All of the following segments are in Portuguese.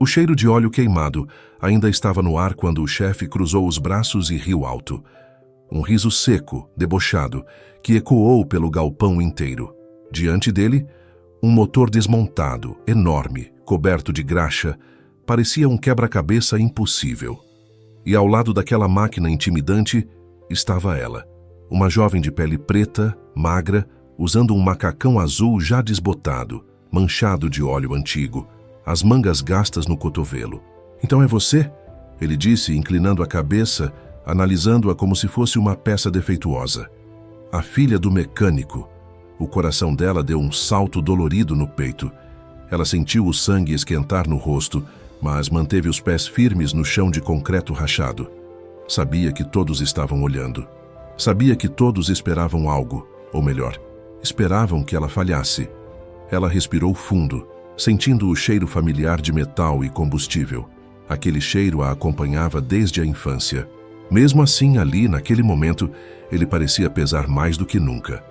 O cheiro de óleo queimado ainda estava no ar quando o chefe cruzou os braços e riu alto. Um riso seco, debochado, que ecoou pelo galpão inteiro. Diante dele, um motor desmontado, enorme, coberto de graxa, parecia um quebra-cabeça impossível. E ao lado daquela máquina intimidante estava ela, uma jovem de pele preta, magra, usando um macacão azul já desbotado, manchado de óleo antigo, as mangas gastas no cotovelo. "Então é você?" ele disse, inclinando a cabeça, analisando-a como se fosse uma peça defeituosa. A filha do mecânico. O coração dela deu um salto dolorido no peito. Ela sentiu o sangue esquentar no rosto, mas manteve os pés firmes no chão de concreto rachado. Sabia que todos estavam olhando. Sabia que todos esperavam algo, ou melhor, esperavam que ela falhasse. Ela respirou fundo, sentindo o cheiro familiar de metal e combustível. Aquele cheiro a acompanhava desde a infância. Mesmo assim, ali, naquele momento, ele parecia pesar mais do que nunca.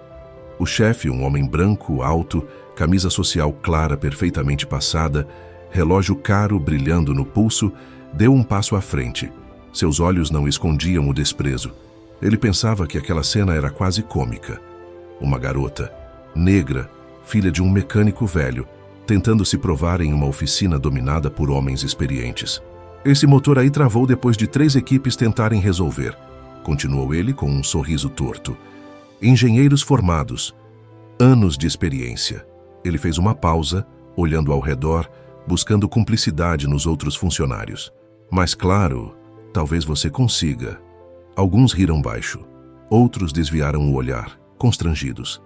O chefe, um homem branco, alto, camisa social clara perfeitamente passada, relógio caro brilhando no pulso, deu um passo à frente. Seus olhos não escondiam o desprezo. Ele pensava que aquela cena era quase cômica. Uma garota, negra, filha de um mecânico velho, tentando se provar em uma oficina dominada por homens experientes. "Esse motor aí travou depois de 3 equipes tentarem resolver", continuou ele com um sorriso torto. "Engenheiros formados, anos de experiência." Ele fez uma pausa, olhando ao redor, buscando cumplicidade nos outros funcionários. "Mas claro, talvez você consiga." Alguns riram baixo, outros desviaram o olhar, constrangidos.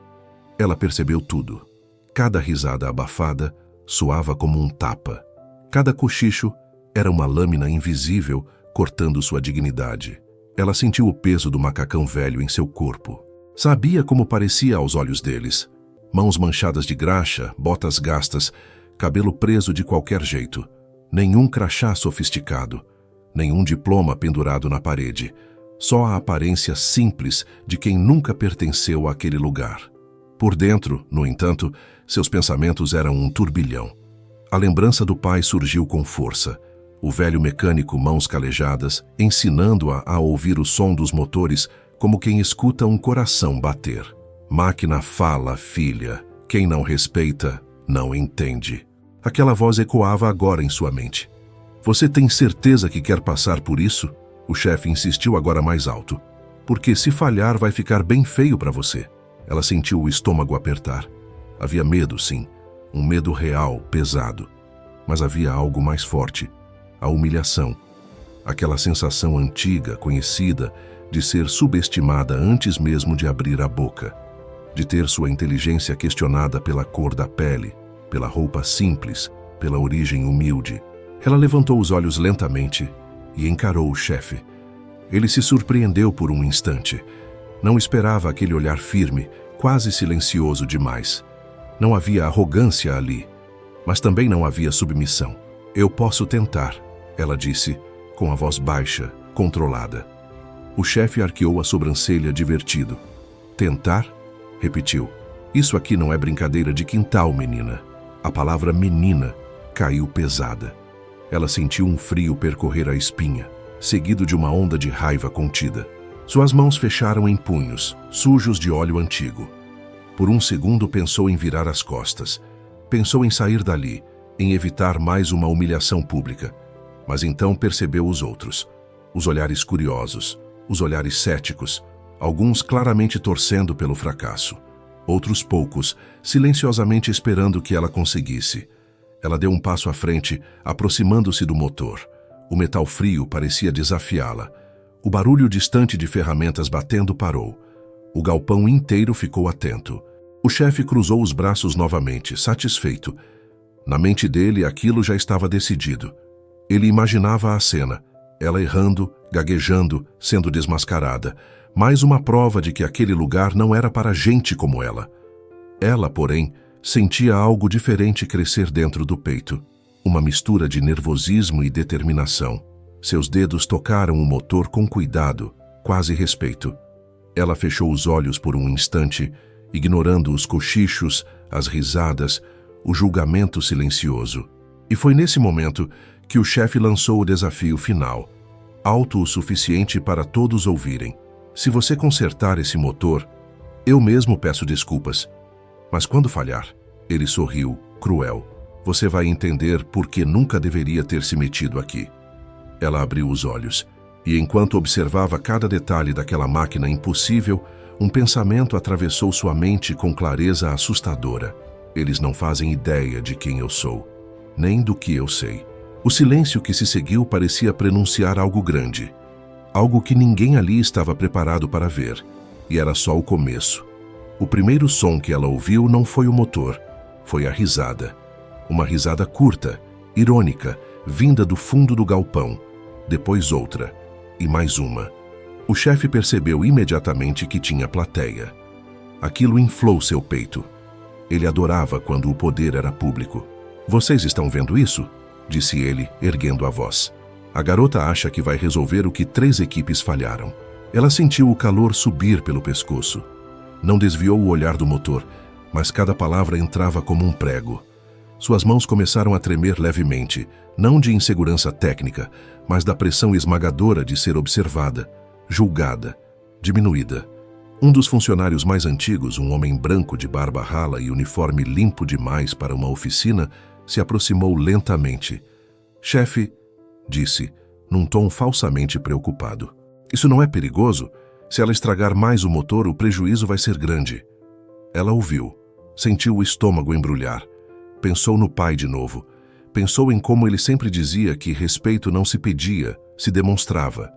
Ela percebeu tudo. Cada risada abafada soava como um tapa. Cada cochicho era uma lâmina invisível cortando sua dignidade. Ela sentiu o peso do macacão velho em seu corpo. Sabia como parecia aos olhos deles. Mãos manchadas de graxa, botas gastas, cabelo preso de qualquer jeito. Nenhum crachá sofisticado, nenhum diploma pendurado na parede. Só a aparência simples de quem nunca pertenceu àquele lugar. Por dentro, no entanto, seus pensamentos eram um turbilhão. A lembrança do pai surgiu com força. O velho mecânico, mãos calejadas, ensinando-a a ouvir o som dos motores como quem escuta um coração bater. "Máquina fala, filha. Quem não respeita, não entende." Aquela voz ecoava agora em sua mente. "Você tem certeza que quer passar por isso?" O chefe insistiu agora mais alto. "Porque se falhar vai ficar bem feio para você." Ela sentiu o estômago apertar. Havia medo, sim. Um medo real, pesado. Mas havia algo mais forte. A humilhação. Aquela sensação antiga, conhecida, de ser subestimada antes mesmo de abrir a boca. De ter sua inteligência questionada pela cor da pele, pela roupa simples, pela origem humilde. Ela levantou os olhos lentamente e encarou o chefe. Ele se surpreendeu por um instante. Não esperava aquele olhar firme, quase silencioso demais. Não havia arrogância ali, mas também não havia submissão. "Eu posso tentar", ela disse, com a voz baixa, controlada. O chefe arqueou a sobrancelha divertido. "Tentar?" repetiu. "Isso aqui não é brincadeira de quintal, menina." A palavra menina caiu pesada. Ela sentiu um frio percorrer a espinha, seguido de uma onda de raiva contida. Suas mãos fecharam em punhos, sujos de óleo antigo. Por um segundo pensou em virar as costas. Pensou em sair dali, em evitar mais uma humilhação pública. Mas então percebeu os outros. Os olhares curiosos, os olhares céticos, alguns claramente torcendo pelo fracasso. Outros poucos, silenciosamente esperando que ela conseguisse. Ela deu um passo à frente, aproximando-se do motor. O metal frio parecia desafiá-la. O barulho distante de ferramentas batendo parou. O galpão inteiro ficou atento. O chefe cruzou os braços novamente, satisfeito. Na mente dele, aquilo já estava decidido. Ele imaginava a cena, ela errando, gaguejando, sendo desmascarada. Mais uma prova de que aquele lugar não era para gente como ela. Ela, porém, sentia algo diferente crescer dentro do peito. Uma mistura de nervosismo e determinação. Seus dedos tocaram o motor com cuidado, quase respeito. Ela fechou os olhos por um instante, ignorando os cochichos, as risadas, o julgamento silencioso. E foi nesse momento que o chefe lançou o desafio final, alto o suficiente para todos ouvirem. Se você consertar esse motor, eu mesmo peço desculpas. Mas quando falhar, ele sorriu, cruel. Você vai entender por que nunca deveria ter se metido aqui. Ela abriu os olhos, e enquanto observava cada detalhe daquela máquina impossível, um pensamento atravessou sua mente com clareza assustadora. Eles não fazem ideia de quem eu sou, nem do que eu sei. O silêncio que se seguiu parecia prenunciar algo grande, algo que ninguém ali estava preparado para ver, e era só o começo. O primeiro som que ela ouviu não foi o motor, foi a risada. Uma risada curta, irônica, vinda do fundo do galpão. Depois outra, e mais uma. O chefe percebeu imediatamente que tinha plateia. Aquilo inflou seu peito. Ele adorava quando o poder era público. Vocês estão vendo isso? Disse ele, erguendo a voz. A garota acha que vai resolver o que 3 equipes falharam. Ela sentiu o calor subir pelo pescoço. Não desviou o olhar do motor, mas cada palavra entrava como um prego. Suas mãos começaram a tremer levemente, não de insegurança técnica, mas da pressão esmagadora de ser observada, julgada, diminuída. Um dos funcionários mais antigos, um homem branco de barba rala e uniforme limpo demais para uma oficina, se aproximou lentamente. Chefe, disse, num tom falsamente preocupado. Isso não é perigoso? Se ela estragar mais o motor, o prejuízo vai ser grande. Ela ouviu, sentiu o estômago embrulhar. Pensou no pai de novo. Pensou em como ele sempre dizia que respeito não se pedia, se demonstrava.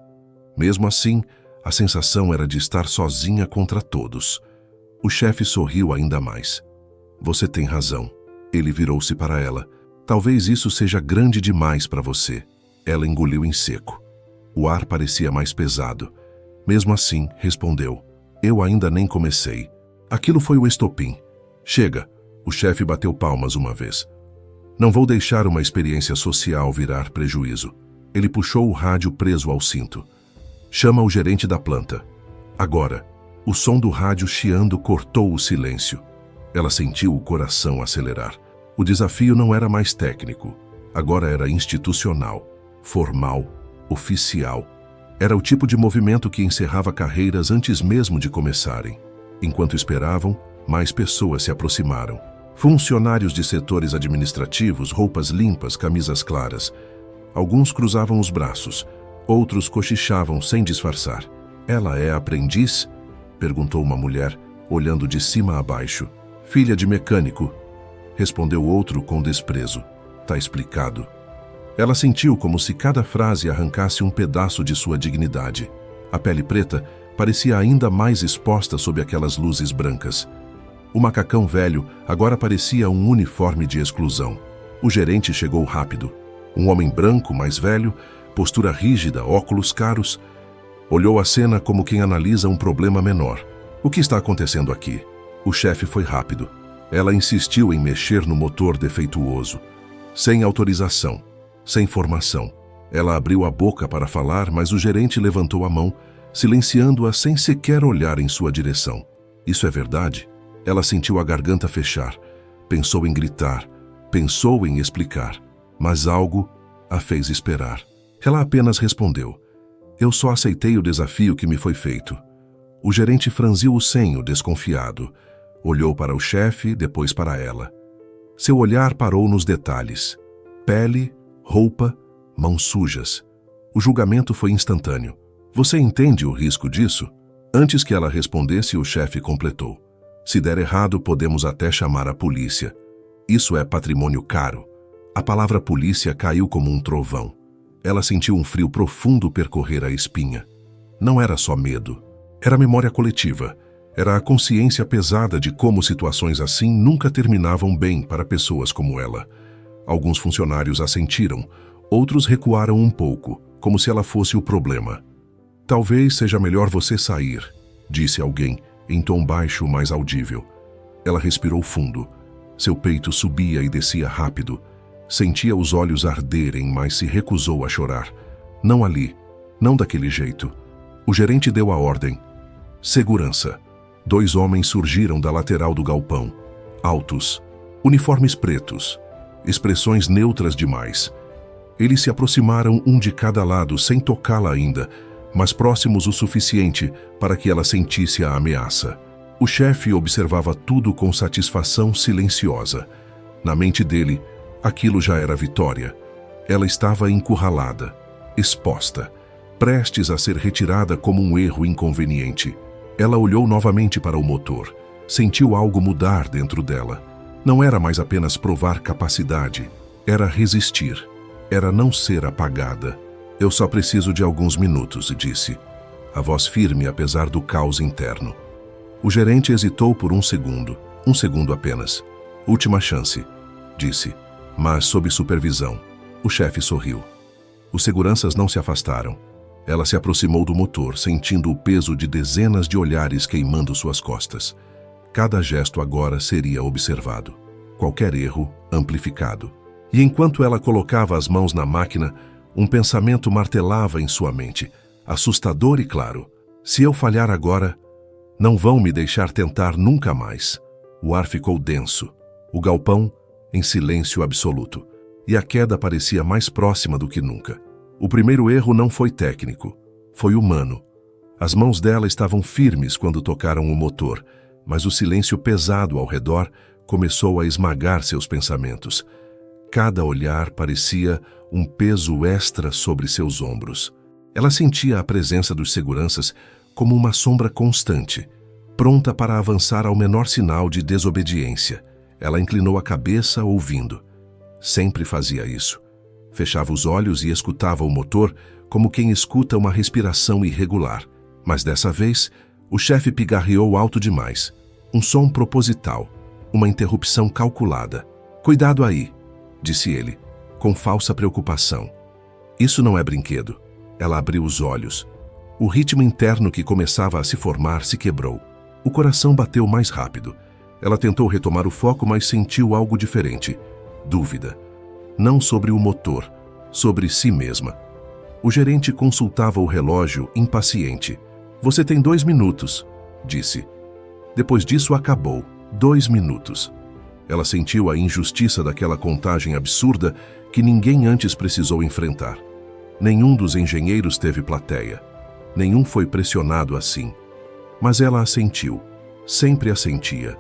Mesmo assim, a sensação era de estar sozinha contra todos. O chefe sorriu ainda mais. Você tem razão. Ele virou-se para ela. Talvez isso seja grande demais para você. Ela engoliu em seco. O ar parecia mais pesado. Mesmo assim, respondeu. Eu ainda nem comecei. Aquilo foi o estopim. Chega. O chefe bateu palmas uma vez. Não vou deixar uma experiência social virar prejuízo. Ele puxou o rádio preso ao cinto. Chama o gerente da planta. Agora. O som do rádio chiando cortou o silêncio. Ela sentiu o coração acelerar. O desafio não era mais técnico. Agora era institucional, formal, oficial. Era o tipo de movimento que encerrava carreiras antes mesmo de começarem. Enquanto esperavam, mais pessoas se aproximaram. Funcionários de setores administrativos, roupas limpas, camisas claras. Alguns cruzavam os braços, outros cochichavam sem disfarçar. Ela é aprendiz? Perguntou uma mulher, olhando de cima a baixo. Filha de mecânico, respondeu outro com desprezo. Tá explicado. Ela sentiu como se cada frase arrancasse um pedaço de sua dignidade. A pele preta parecia ainda mais exposta sob aquelas luzes brancas. O macacão velho agora parecia um uniforme de exclusão. O gerente chegou rápido. Um homem branco, mais velho, postura rígida, óculos caros. Olhou a cena como quem analisa um problema menor. O que está acontecendo aqui? O chefe foi rápido. Ela insistiu em mexer no motor defeituoso. Sem autorização, sem formação. Ela abriu a boca para falar, mas o gerente levantou a mão, silenciando-a sem sequer olhar em sua direção. Isso é verdade? Ela sentiu a garganta fechar. Pensou em gritar. Pensou em explicar. Mas algo a fez esperar. Ela apenas respondeu. Eu só aceitei o desafio que me foi feito. O gerente franziu o senho, desconfiado. Olhou para o chefe, depois para ela. Seu olhar parou nos detalhes. Pele, roupa, mãos sujas. O julgamento foi instantâneo. Você entende o risco disso? Antes que ela respondesse, o chefe completou. Se der errado, podemos até chamar a polícia. Isso é patrimônio caro. A palavra polícia caiu como um trovão. Ela sentiu um frio profundo percorrer a espinha. Não era só medo. Era memória coletiva. Era a consciência pesada de como situações assim nunca terminavam bem para pessoas como ela. Alguns funcionários assentiram, outros recuaram um pouco, como se ela fosse o problema. Talvez seja melhor você sair, disse alguém, em tom baixo, mais audível. Ela respirou fundo. Seu peito subia e descia rápido. Sentia os olhos arderem, mas se recusou a chorar. Não ali, não daquele jeito. O gerente deu a ordem. Segurança. 2 homens surgiram da lateral do galpão. Altos, uniformes pretos, expressões neutras demais. Eles se aproximaram um de cada lado sem tocá-la ainda, mas próximos o suficiente para que ela sentisse a ameaça. O chefe observava tudo com satisfação silenciosa. Na mente dele, aquilo já era vitória. Ela estava encurralada, exposta, prestes a ser retirada como um erro inconveniente. Ela olhou novamente para o motor. Sentiu algo mudar dentro dela. Não era mais apenas provar capacidade, era resistir. Era não ser apagada. Eu só preciso de alguns minutos, disse. A voz firme apesar do caos interno. O gerente hesitou por um segundo apenas. Última chance, disse, mas sob supervisão. O chefe sorriu. Os seguranças não se afastaram. Ela se aproximou do motor, sentindo o peso de dezenas de olhares queimando suas costas. Cada gesto agora seria observado. Qualquer erro, amplificado. E enquanto ela colocava as mãos na máquina, um pensamento martelava em sua mente, assustador e claro. Se eu falhar agora, não vão me deixar tentar nunca mais. O ar ficou denso. O galpão em silêncio absoluto. E a queda parecia mais próxima do que nunca. O primeiro erro não foi técnico, foi humano. As mãos dela estavam firmes quando tocaram o motor, mas o silêncio pesado ao redor começou a esmagar seus pensamentos. Cada olhar parecia um peso extra sobre seus ombros. Ela sentia a presença dos seguranças como uma sombra constante, pronta para avançar ao menor sinal de desobediência. Ela inclinou a cabeça ouvindo. Sempre fazia isso. Fechava os olhos e escutava o motor como quem escuta uma respiração irregular. Mas dessa vez, o chefe pigarreou alto demais. Um som proposital, uma interrupção calculada. Cuidado aí, disse ele, com falsa preocupação. Isso não é brinquedo. Ela abriu os olhos. O ritmo interno que começava a se formar se quebrou. O coração bateu mais rápido. Ela tentou retomar o foco, mas sentiu algo diferente. Dúvida. Não sobre o motor, sobre si mesma. O gerente consultava o relógio, impaciente. Você tem 2 minutos, disse. Depois disso acabou. 2 minutos. Ela sentiu a injustiça daquela contagem absurda que ninguém antes precisou enfrentar. Nenhum dos engenheiros teve plateia. Nenhum foi pressionado assim. Mas ela assentiu. Sempre assentia.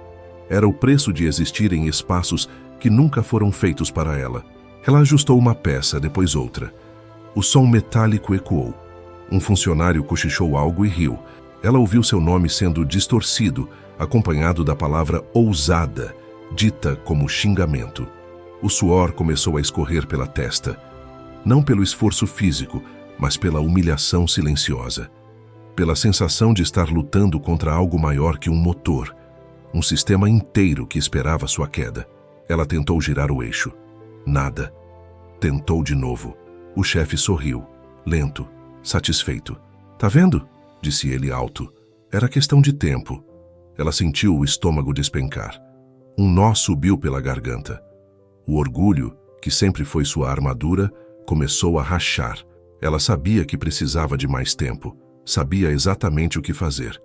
Era o preço de existir em espaços que nunca foram feitos para ela. Ela ajustou uma peça, depois outra. O som metálico ecoou. Um funcionário cochichou algo e riu. Ela ouviu seu nome sendo distorcido, acompanhado da palavra ousada, dita como xingamento. O suor começou a escorrer pela testa. Não pelo esforço físico, mas pela humilhação silenciosa. Pela sensação de estar lutando contra algo maior que um motor. Um sistema inteiro que esperava sua queda. Ela tentou girar o eixo. Nada. Tentou de novo. O chefe sorriu, lento, satisfeito. Tá vendo? Disse ele alto. Era questão de tempo. Ela sentiu o estômago despencar. Um nó subiu pela garganta. O orgulho, que sempre foi sua armadura, começou a rachar. Ela sabia que precisava de mais tempo. Sabia exatamente o que fazer.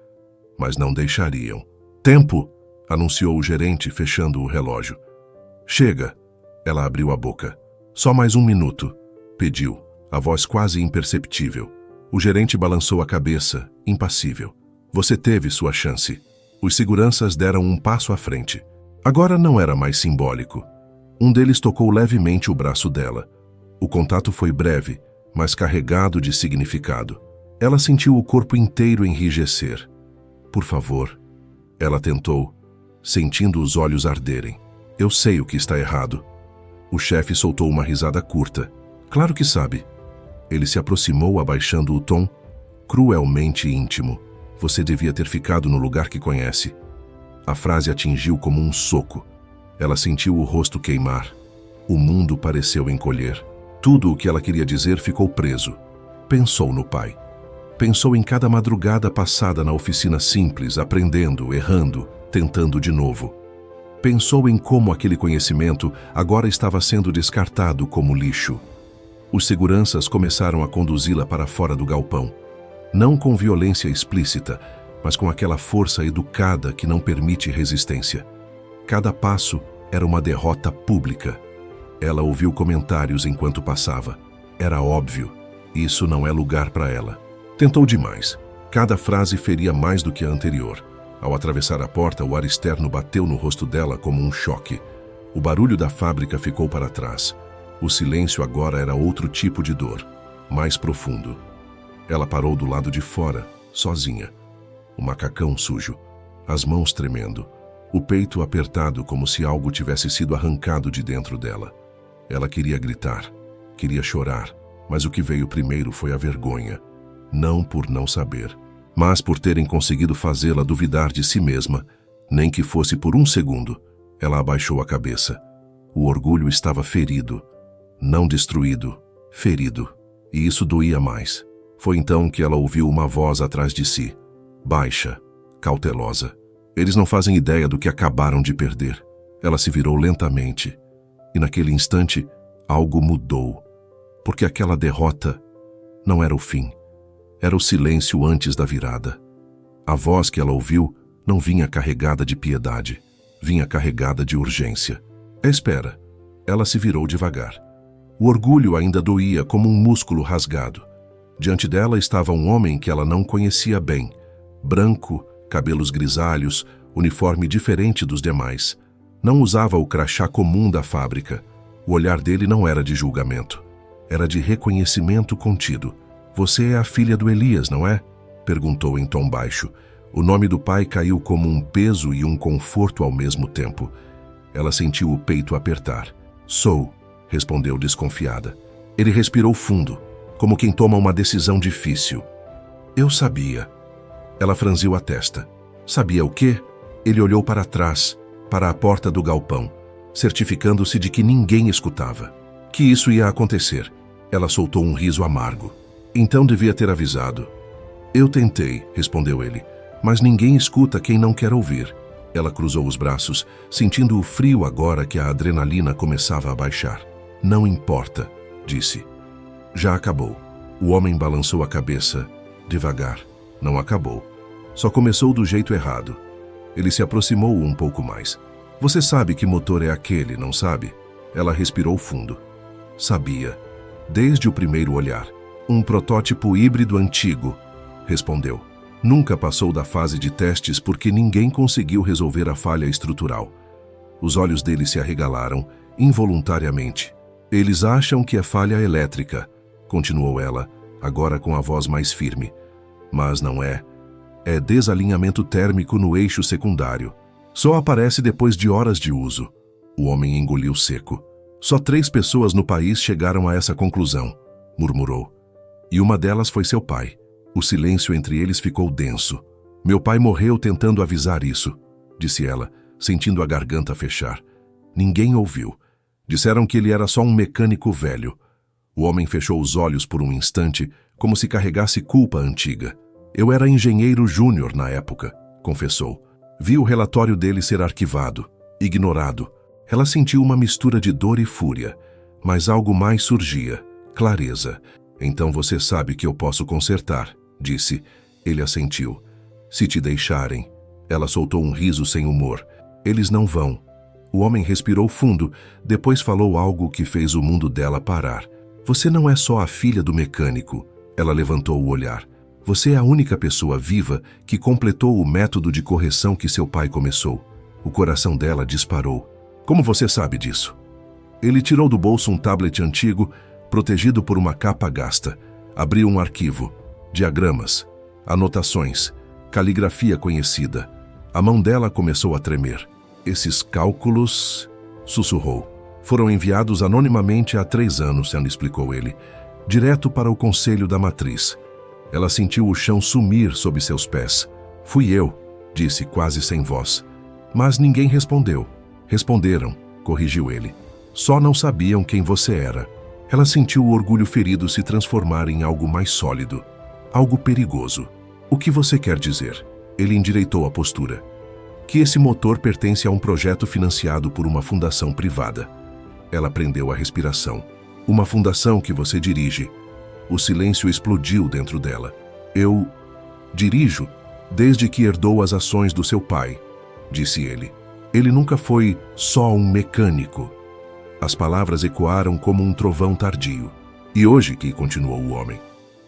Mas não deixariam. Tempo! Anunciou o gerente, fechando o relógio. Chega! Ela abriu a boca. Só mais 1 minuto, pediu, a voz quase imperceptível. O gerente balançou a cabeça, impassível. Você teve sua chance. Os seguranças deram um passo à frente. Agora não era mais simbólico. Um deles tocou levemente o braço dela. O contato foi breve, mas carregado de significado. Ela sentiu o corpo inteiro enrijecer. Por favor, ela tentou, sentindo os olhos arderem. Eu sei o que está errado. O chefe soltou uma risada curta. Claro que sabe. Ele se aproximou abaixando o tom, cruelmente íntimo. Você devia ter ficado no lugar que conhece. A frase atingiu como um soco. Ela sentiu o rosto queimar. O mundo pareceu encolher. Tudo o que ela queria dizer ficou preso. Pensou no pai. Pensou em cada madrugada passada na oficina simples, aprendendo, errando, tentando de novo. Pensou em como aquele conhecimento agora estava sendo descartado como lixo. Os seguranças começaram a conduzi-la para fora do galpão. Não com violência explícita, mas com aquela força educada que não permite resistência. Cada passo era uma derrota pública. Ela ouviu comentários enquanto passava. Era óbvio. Isso não é lugar para ela. Tentou demais. Cada frase feria mais do que a anterior. Ao atravessar a porta, o ar externo bateu no rosto dela como um choque. O barulho da fábrica ficou para trás. O silêncio agora era outro tipo de dor, mais profundo. Ela parou do lado de fora, sozinha. O macacão sujo, as mãos tremendo, o peito apertado como se algo tivesse sido arrancado de dentro dela. Ela queria gritar, queria chorar, mas o que veio primeiro foi a vergonha. Não por não saber, mas por terem conseguido fazê-la duvidar de si mesma, nem que fosse por um segundo. Ela abaixou a cabeça. O orgulho estava ferido. Não destruído, ferido. E isso doía mais. Foi então que ela ouviu uma voz atrás de si, baixa, cautelosa. Eles não fazem ideia do que acabaram de perder. Ela se virou lentamente. E naquele instante, algo mudou. Porque aquela derrota não era o fim. Era o silêncio antes da virada. A voz que ela ouviu não vinha carregada de piedade. Vinha carregada de urgência. Espera. Ela se virou devagar. O orgulho ainda doía como um músculo rasgado. Diante dela estava um homem que ela não conhecia bem. Branco, cabelos grisalhos, uniforme diferente dos demais. Não usava o crachá comum da fábrica. O olhar dele não era de julgamento. Era de reconhecimento contido. Você é a filha do Elias, não é? Perguntou em tom baixo. O nome do pai caiu como um peso e um conforto ao mesmo tempo. Ela sentiu o peito apertar. Sou, respondeu desconfiada. Ele respirou fundo, como quem toma uma decisão difícil. Eu sabia. Ela franziu a testa. Sabia o quê? Ele olhou para trás, para a porta do galpão, certificando-se de que ninguém escutava. Que isso ia acontecer. Ela soltou um riso amargo. Então devia ter avisado. Eu tentei, respondeu ele, mas ninguém escuta quem não quer ouvir. Ela cruzou os braços, sentindo o frio agora que a adrenalina começava a baixar. Não importa, disse. Já acabou. O homem balançou a cabeça, devagar. Não acabou. Só começou do jeito errado. Ele se aproximou um pouco mais. Você sabe que motor é aquele, não sabe? Ela respirou fundo. Sabia. Desde o primeiro olhar. Um protótipo híbrido antigo, respondeu. Nunca passou da fase de testes porque ninguém conseguiu resolver a falha estrutural. Os olhos dele se arregalaram, involuntariamente. Eles acham que é falha elétrica, continuou ela, agora com a voz mais firme. Mas não é. É desalinhamento térmico no eixo secundário. Só aparece depois de horas de uso. O homem engoliu seco. Só 3 pessoas no país chegaram a essa conclusão, murmurou. E uma delas foi seu pai. O silêncio entre eles ficou denso. Meu pai morreu tentando avisar isso, disse ela, sentindo a garganta fechar. Ninguém ouviu. Disseram que ele era só um mecânico velho. O homem fechou os olhos por um instante, como se carregasse culpa antiga. Eu era engenheiro júnior na época, confessou. Vi o relatório dele ser arquivado, ignorado. Ela sentiu uma mistura de dor e fúria, mas algo mais surgia, clareza. Então você sabe que eu posso consertar, disse. Ele assentiu. Se te deixarem. Ela soltou um riso sem humor. Eles não vão. O homem respirou fundo, depois falou algo que fez o mundo dela parar. Você não é só a filha do mecânico. Ela levantou o olhar. Você é a única pessoa viva que completou o método de correção que seu pai começou. O coração dela disparou. Como você sabe disso? Ele tirou do bolso um tablet antigo, protegido por uma capa gasta. Abriu um arquivo. Diagramas, anotações, caligrafia conhecida. A mão dela começou a tremer. Esses cálculos, sussurrou, foram enviados anonimamente há 3 anos, ela explicou ele, direto para o conselho da matriz. Ela sentiu o chão sumir sob seus pés. Fui eu, disse quase sem voz. Mas ninguém respondeu. Responderam, corrigiu ele. Só não sabiam quem você era. Ela sentiu o orgulho ferido se transformar em algo mais sólido. Algo perigoso. O que você quer dizer? Ele endireitou a postura. Que esse motor pertence a um projeto financiado por uma fundação privada. Ela prendeu a respiração. Uma fundação que você dirige. O silêncio explodiu dentro dela. Eu dirijo desde que herdou as ações do seu pai, disse ele. Ele nunca foi só um mecânico. As palavras ecoaram como um trovão tardio. E hoje, que continuou o homem,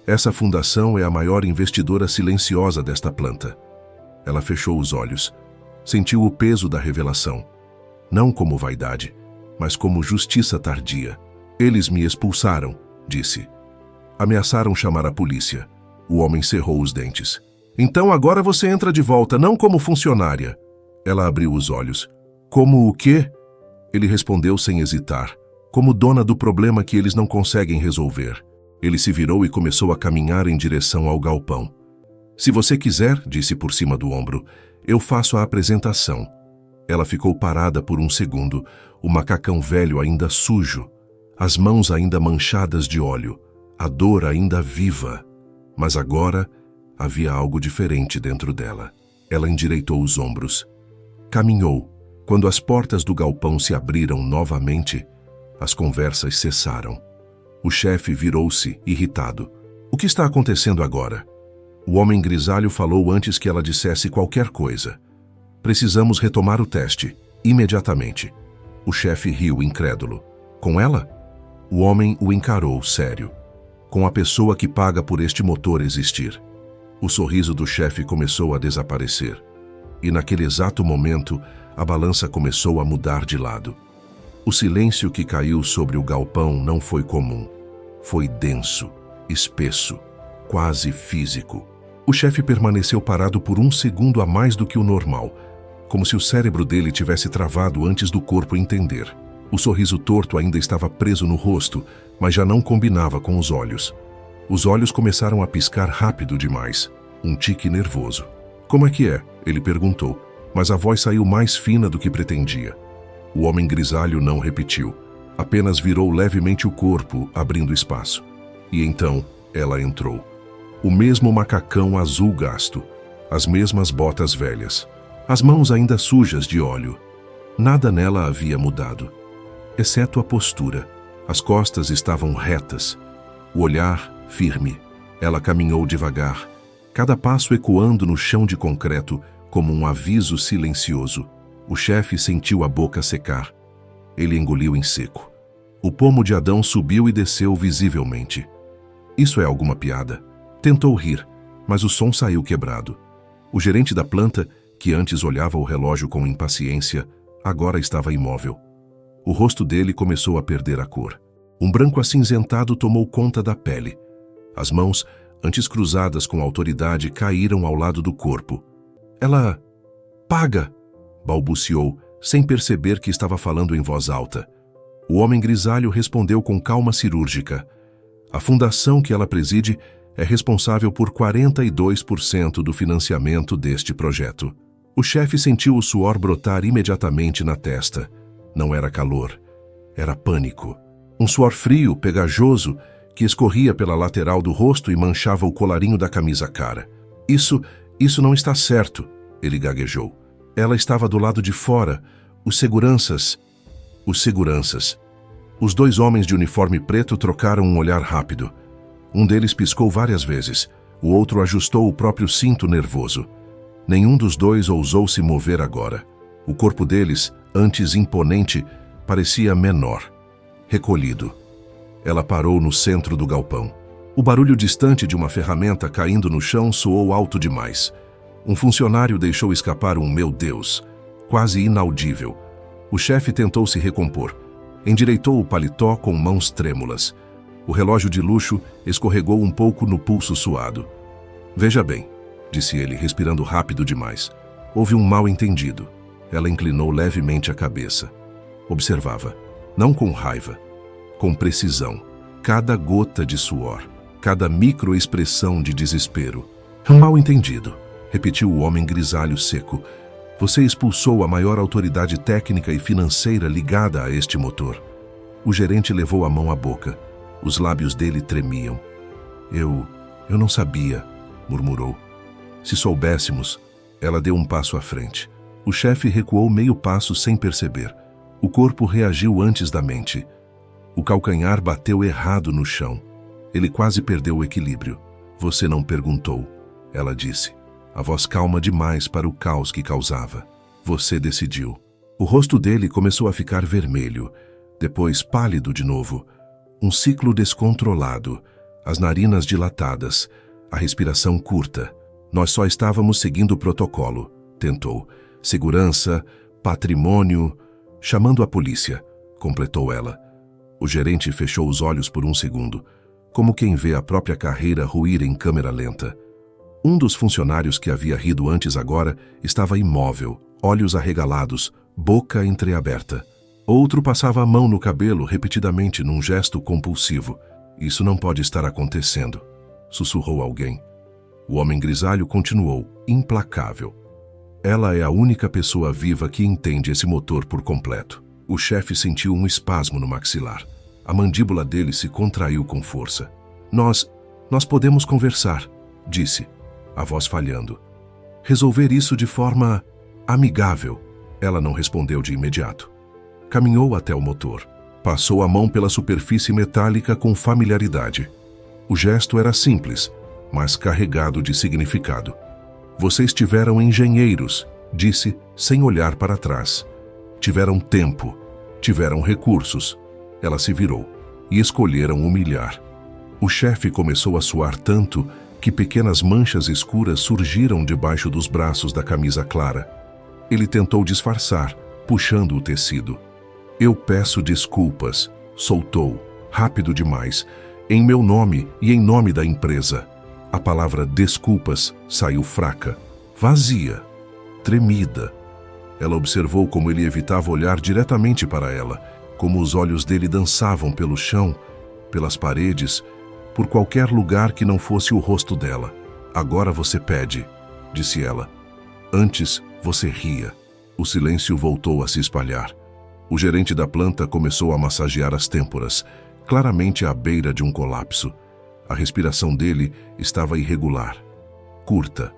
essa fundação é a maior investidora silenciosa desta planta. Ela fechou os olhos. Sentiu o peso da revelação. Não como vaidade, mas como justiça tardia. Eles me expulsaram, disse. Ameaçaram chamar a polícia. O homem cerrou os dentes. Então agora você entra de volta, não como funcionária. Ela abriu os olhos. Como o quê? Ele respondeu sem hesitar. Como dona do problema que eles não conseguem resolver. Ele se virou e começou a caminhar em direção ao galpão. Se você quiser, disse por cima do ombro, eu faço a apresentação. Ela ficou parada por um segundo, o macacão velho ainda sujo, as mãos ainda manchadas de óleo, a dor ainda viva. Mas agora havia algo diferente dentro dela. Ela endireitou os ombros. Caminhou. Quando as portas do galpão se abriram novamente, as conversas cessaram. O chefe virou-se, irritado. O que está acontecendo agora? O homem grisalho falou antes que ela dissesse qualquer coisa. Precisamos retomar o teste, imediatamente. O chefe riu, incrédulo. Com ela? O homem o encarou, sério. Com a pessoa que paga por este motor existir. O sorriso do chefe começou a desaparecer. E naquele exato momento, a balança começou a mudar de lado. O silêncio que caiu sobre o galpão não foi comum. Foi denso, espesso, quase físico. O chefe permaneceu parado por um segundo a mais do que o normal, como se o cérebro dele tivesse travado antes do corpo entender. O sorriso torto ainda estava preso no rosto, mas já não combinava com os olhos. Os olhos começaram a piscar rápido demais, um tique nervoso. Como é que é? Ele perguntou, mas a voz saiu mais fina do que pretendia. O homem grisalho não repetiu, apenas virou levemente o corpo, abrindo espaço. E então ela entrou. O mesmo macacão azul gasto, as mesmas botas velhas, as mãos ainda sujas de óleo. Nada nela havia mudado, exceto a postura. As costas estavam retas, o olhar firme. Ela caminhou devagar, cada passo ecoando no chão de concreto como um aviso silencioso. O chefe sentiu a boca secar. Ele engoliu em seco. O pomo de Adão subiu e desceu visivelmente. Isso é alguma piada? Tentou rir, mas o som saiu quebrado. O gerente da planta, que antes olhava o relógio com impaciência, agora estava imóvel. O rosto dele começou a perder a cor. Um branco acinzentado tomou conta da pele. As mãos, antes cruzadas com autoridade, caíram ao lado do corpo. Ela... paga! Balbuciou, sem perceber que estava falando em voz alta. O homem grisalho respondeu com calma cirúrgica. A fundação que ela preside é responsável por 42% do financiamento deste projeto. O chefe sentiu o suor brotar imediatamente na testa. Não era calor, era pânico. Um suor frio, pegajoso, que escorria pela lateral do rosto e manchava o colarinho da camisa cara. Isso não está certo, ele gaguejou. Ela estava do lado de fora. Os seguranças. Os dois homens de uniforme preto trocaram um olhar rápido. Um deles piscou várias vezes. O outro ajustou o próprio cinto nervoso. Nenhum dos dois ousou se mover agora. O corpo deles, antes imponente, parecia menor, recolhido. Ela parou no centro do galpão. O barulho distante de uma ferramenta caindo no chão soou alto demais. Um funcionário deixou escapar um "meu Deus", quase inaudível. O chefe tentou se recompor. Endireitou o paletó com mãos trêmulas. O relógio de luxo escorregou um pouco no pulso suado. "Veja bem", disse ele, respirando rápido demais. "Houve um mal-entendido." Ela inclinou levemente a cabeça. Observava, não com raiva, com precisão, cada gota de suor, cada microexpressão de desespero. "Um mal-entendido", repetiu o homem grisalho seco. "Você expulsou a maior autoridade técnica e financeira ligada a este motor." O gerente levou a mão à boca. Os lábios dele tremiam. Eu não sabia", murmurou. "Se soubéssemos..." Ela deu um passo à frente. O chefe recuou meio passo sem perceber. O corpo reagiu antes da mente. O calcanhar bateu errado no chão. Ele quase perdeu o equilíbrio. "Você não perguntou", ela disse, a voz calma demais para o caos que causava. "Você decidiu." O rosto dele começou a ficar vermelho, depois pálido de novo. Um ciclo descontrolado, as narinas dilatadas, a respiração curta. Nós só estávamos seguindo o protocolo, tentou. Segurança, patrimônio, chamando a polícia, completou ela. O gerente fechou os olhos por um segundo, como quem vê a própria carreira ruir em câmera lenta. Um dos funcionários que havia rido antes agora estava imóvel, olhos arregalados, boca entreaberta. Outro passava a mão no cabelo repetidamente num gesto compulsivo. Isso não pode estar acontecendo, sussurrou alguém. O homem grisalho continuou, implacável. Ela é a única pessoa viva que entende esse motor por completo. O chefe sentiu um espasmo no maxilar. A mandíbula dele se contraiu com força. Nós podemos conversar, disse, a voz falhando. Resolver isso de forma amigável. Ela não respondeu de imediato. Caminhou até o motor. Passou a mão pela superfície metálica com familiaridade. O gesto era simples, mas carregado de significado. Vocês tiveram engenheiros, disse, sem olhar para trás. Tiveram tempo, tiveram recursos. Ela se virou e escolheram humilhar. O chefe começou a suar tanto que pequenas manchas escuras surgiram debaixo dos braços da camisa clara. Ele tentou disfarçar, puxando o tecido. Eu peço desculpas, soltou, rápido demais, em meu nome e em nome da empresa. A palavra desculpas saiu fraca, vazia, tremida. Ela observou como ele evitava olhar diretamente para ela, como os olhos dele dançavam pelo chão, pelas paredes, por qualquer lugar que não fosse o rosto dela. Agora você pede, disse ela. Antes você ria. O silêncio voltou a se espalhar. O gerente da planta começou a massagear as têmporas, claramente à beira de um colapso. A respiração dele estava irregular, curta,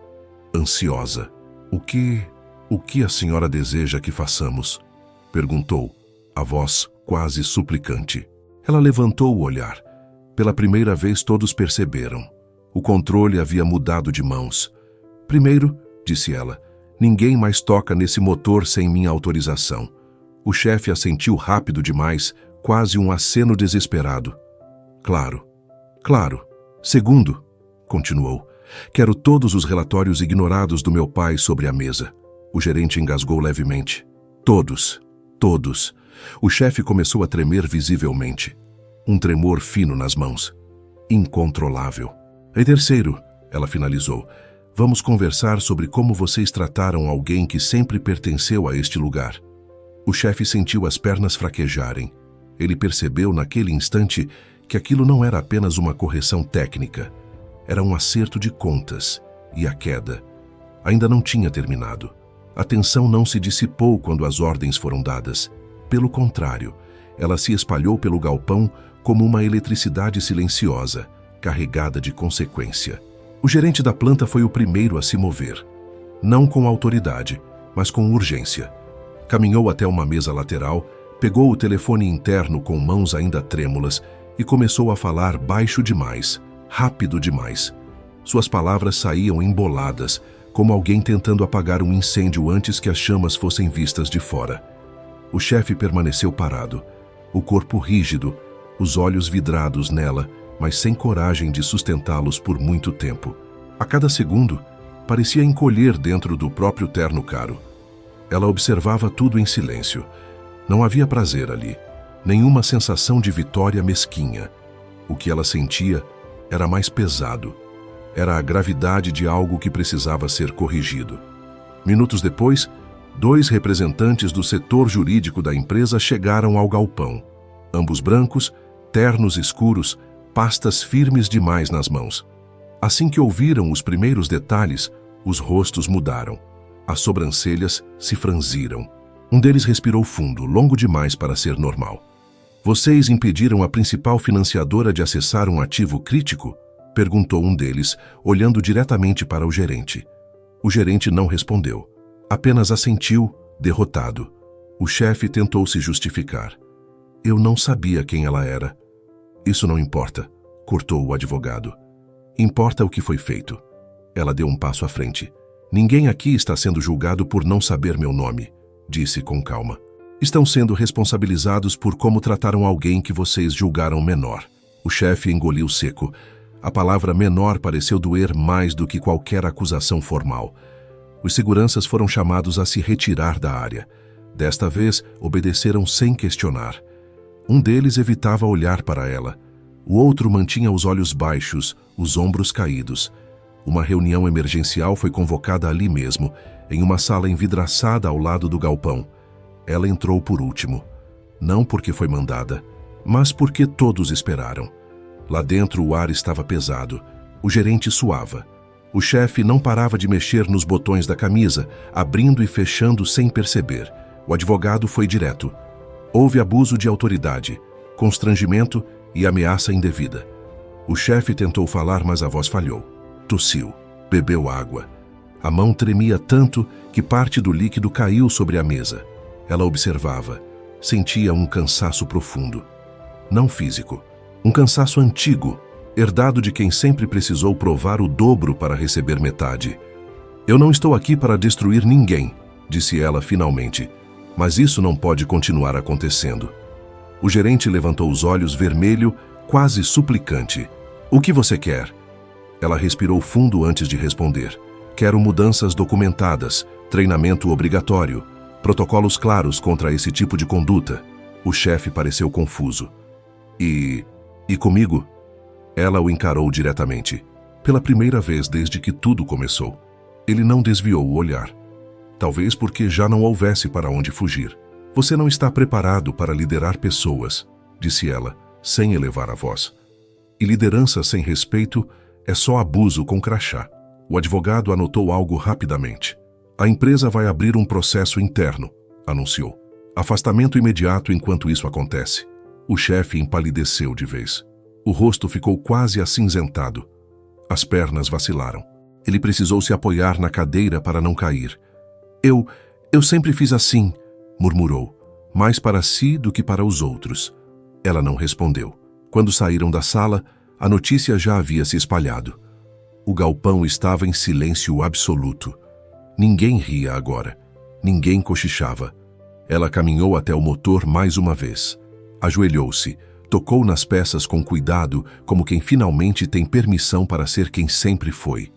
ansiosa. O que a senhora deseja que façamos? Perguntou, a voz quase suplicante. Ela levantou o olhar. Pela primeira vez todos perceberam. O controle havia mudado de mãos. Primeiro, disse ela, ninguém mais toca nesse motor sem minha autorização. O chefe assentiu rápido demais, quase um aceno desesperado. Claro. Segundo, continuou, quero todos os relatórios ignorados do meu pai sobre a mesa. O gerente engasgou levemente. Todos. O chefe começou a tremer visivelmente. Um tremor fino nas mãos. Incontrolável. E terceiro, ela finalizou, vamos conversar sobre como vocês trataram alguém que sempre pertenceu a este lugar. O chefe sentiu as pernas fraquejarem. Ele percebeu naquele instante que aquilo não era apenas uma correção técnica. Era um acerto de contas. E a queda ainda não tinha terminado. A tensão não se dissipou quando as ordens foram dadas. Pelo contrário, ela se espalhou pelo galpão como uma eletricidade silenciosa, carregada de consequência. O gerente da planta foi o primeiro a se mover. Não com autoridade, mas com urgência. Caminhou até uma mesa lateral, pegou o telefone interno com mãos ainda trêmulas e começou a falar baixo demais, rápido demais. Suas palavras saíam emboladas, como alguém tentando apagar um incêndio antes que as chamas fossem vistas de fora. O chefe permaneceu parado, o corpo rígido, os olhos vidrados nela, mas sem coragem de sustentá-los por muito tempo. A cada segundo, parecia encolher dentro do próprio terno caro. Ela observava tudo em silêncio. Não havia prazer ali, nenhuma sensação de vitória mesquinha. O que ela sentia era mais pesado. Era a gravidade de algo que precisava ser corrigido. Minutos depois, 2 representantes do setor jurídico da empresa chegaram ao galpão. Ambos brancos, ternos escuros, pastas firmes demais nas mãos. Assim que ouviram os primeiros detalhes, os rostos mudaram. As sobrancelhas se franziram. Um deles respirou fundo, longo demais para ser normal. Vocês impediram a principal financiadora de acessar um ativo crítico? Perguntou um deles, olhando diretamente para o gerente. O gerente não respondeu. Apenas assentiu, derrotado. O chefe tentou se justificar. Eu não sabia quem ela era. Isso não importa, cortou o advogado. Importa o que foi feito. Ela deu um passo à frente. Ninguém aqui está sendo julgado por não saber meu nome, disse com calma. Estão sendo responsabilizados por como trataram alguém que vocês julgaram menor. O chefe engoliu seco. A palavra menor pareceu doer mais do que qualquer acusação formal. Os seguranças foram chamados a se retirar da área. Desta vez, obedeceram sem questionar. Um deles evitava olhar para ela. O outro mantinha os olhos baixos, os ombros caídos. Uma reunião emergencial foi convocada ali mesmo, em uma sala envidraçada ao lado do galpão. Ela entrou por último. Não porque foi mandada, mas porque todos esperaram. Lá dentro o ar estava pesado. O gerente suava. O chefe não parava de mexer nos botões da camisa, abrindo e fechando sem perceber. O advogado foi direto. Houve abuso de autoridade, constrangimento e ameaça indevida. O chefe tentou falar, mas a voz falhou. Tossiu. Bebeu água. A mão tremia tanto que parte do líquido caiu sobre a mesa. Ela observava. Sentia um cansaço profundo. Não físico. Um cansaço antigo, herdado de quem sempre precisou provar o dobro para receber metade. Eu não estou aqui para destruir ninguém, disse ela finalmente. Mas isso não pode continuar acontecendo. O gerente levantou os olhos vermelho, quase suplicante. O que você quer? Ela respirou fundo antes de responder. Quero mudanças documentadas, treinamento obrigatório, protocolos claros contra esse tipo de conduta. O chefe pareceu confuso. E comigo? Ela o encarou diretamente. Pela primeira vez desde que tudo começou. Ele não desviou o olhar. Talvez porque já não houvesse para onde fugir. Você não está preparado para liderar pessoas, disse ela, sem elevar a voz. E liderança sem respeito é só abuso com crachá. O advogado anotou algo rapidamente. A empresa vai abrir um processo interno, anunciou. Afastamento imediato enquanto isso acontece. O chefe empalideceu de vez. O rosto ficou quase acinzentado. As pernas vacilaram. Ele precisou se apoiar na cadeira para não cair. Eu sempre fiz assim, murmurou, mais para si do que para os outros. Ela não respondeu. Quando saíram da sala, a notícia já havia se espalhado. O galpão estava em silêncio absoluto. Ninguém ria agora. Ninguém cochichava. Ela caminhou até o motor mais uma vez. Ajoelhou-se, tocou nas peças com cuidado, como quem finalmente tem permissão para ser quem sempre foi.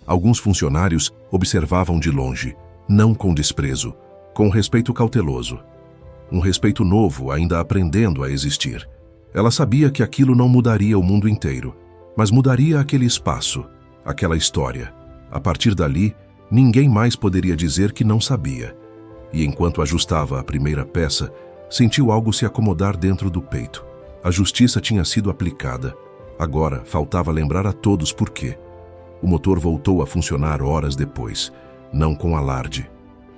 Alguns funcionários observavam de longe, não com desprezo, com respeito cauteloso. Um respeito novo, ainda aprendendo a existir. Ela sabia que aquilo não mudaria o mundo inteiro, mas mudaria aquele espaço, aquela história. A partir dali, ninguém mais poderia dizer que não sabia. E enquanto ajustava a primeira peça, sentiu algo se acomodar dentro do peito. A justiça tinha sido aplicada. Agora, faltava lembrar a todos por quê. O motor voltou a funcionar horas depois. Não com alarde,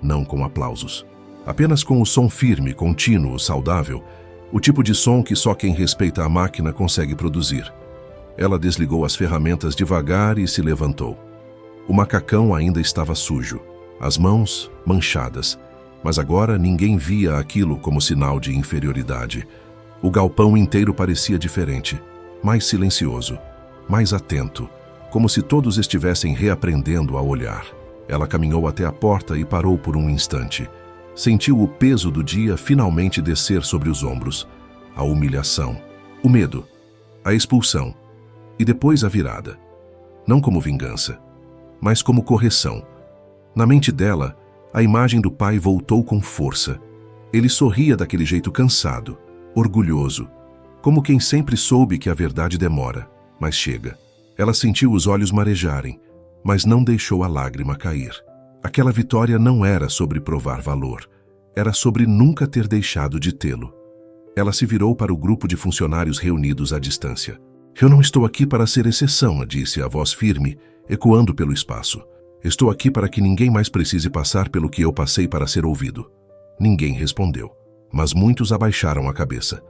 não com aplausos. Apenas com o som firme, contínuo, saudável, o tipo de som que só quem respeita a máquina consegue produzir. Ela desligou as ferramentas devagar e se levantou. O macacão ainda estava sujo, as mãos manchadas, mas agora ninguém via aquilo como sinal de inferioridade. O galpão inteiro parecia diferente, mais silencioso, mais atento, como se todos estivessem reaprendendo a olhar. Ela caminhou até a porta e parou por um instante. Sentiu o peso do dia finalmente descer sobre os ombros. A humilhação, o medo, a expulsão e depois a virada. Não como vingança, mas como correção. Na mente dela, a imagem do pai voltou com força. Ele sorria daquele jeito cansado, orgulhoso, como quem sempre soube que a verdade demora, mas chega. Ela sentiu os olhos marejarem, mas não deixou a lágrima cair. Aquela vitória não era sobre provar valor, era sobre nunca ter deixado de tê-lo. Ela se virou para o grupo de funcionários reunidos à distância. Eu não estou aqui para ser exceção, disse a voz firme, ecoando pelo espaço. Estou aqui para que ninguém mais precise passar pelo que eu passei para ser ouvido. Ninguém respondeu, mas muitos abaixaram a cabeça.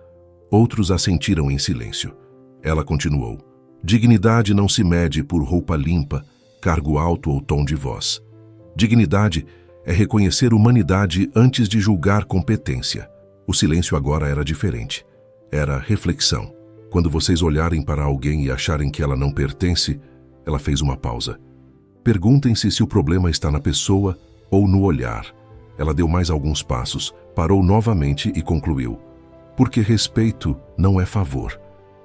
Outros assentiram em silêncio. Ela continuou. Dignidade não se mede por roupa limpa, cargo alto ou tom de voz. Dignidade é reconhecer humanidade antes de julgar competência. O silêncio agora era diferente. Era reflexão. Quando vocês olharem para alguém e acharem que ela não pertence, ela fez uma pausa. Perguntem-se se o problema está na pessoa ou no olhar. Ela deu mais alguns passos, parou novamente e concluiu: porque respeito não é favor,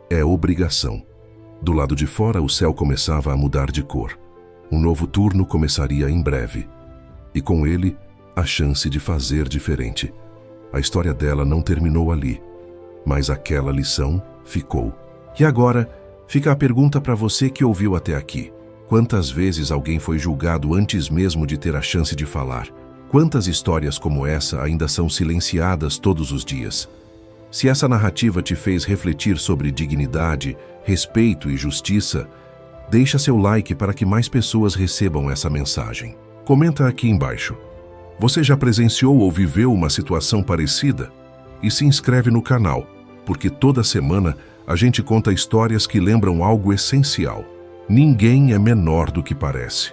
é obrigação. Do lado de fora, o céu começava a mudar de cor. Um novo turno começaria em breve. E com ele, a chance de fazer diferente. A história dela não terminou ali, mas aquela lição ficou. E agora, fica a pergunta para você que ouviu até aqui. Quantas vezes alguém foi julgado antes mesmo de ter a chance de falar? Quantas histórias como essa ainda são silenciadas todos os dias? Se essa narrativa te fez refletir sobre dignidade, respeito e justiça, deixa seu like para que mais pessoas recebam essa mensagem. Comenta aqui embaixo. Você já presenciou ou viveu uma situação parecida? E se inscreve no canal, porque toda semana a gente conta histórias que lembram algo essencial. Ninguém é menor do que parece.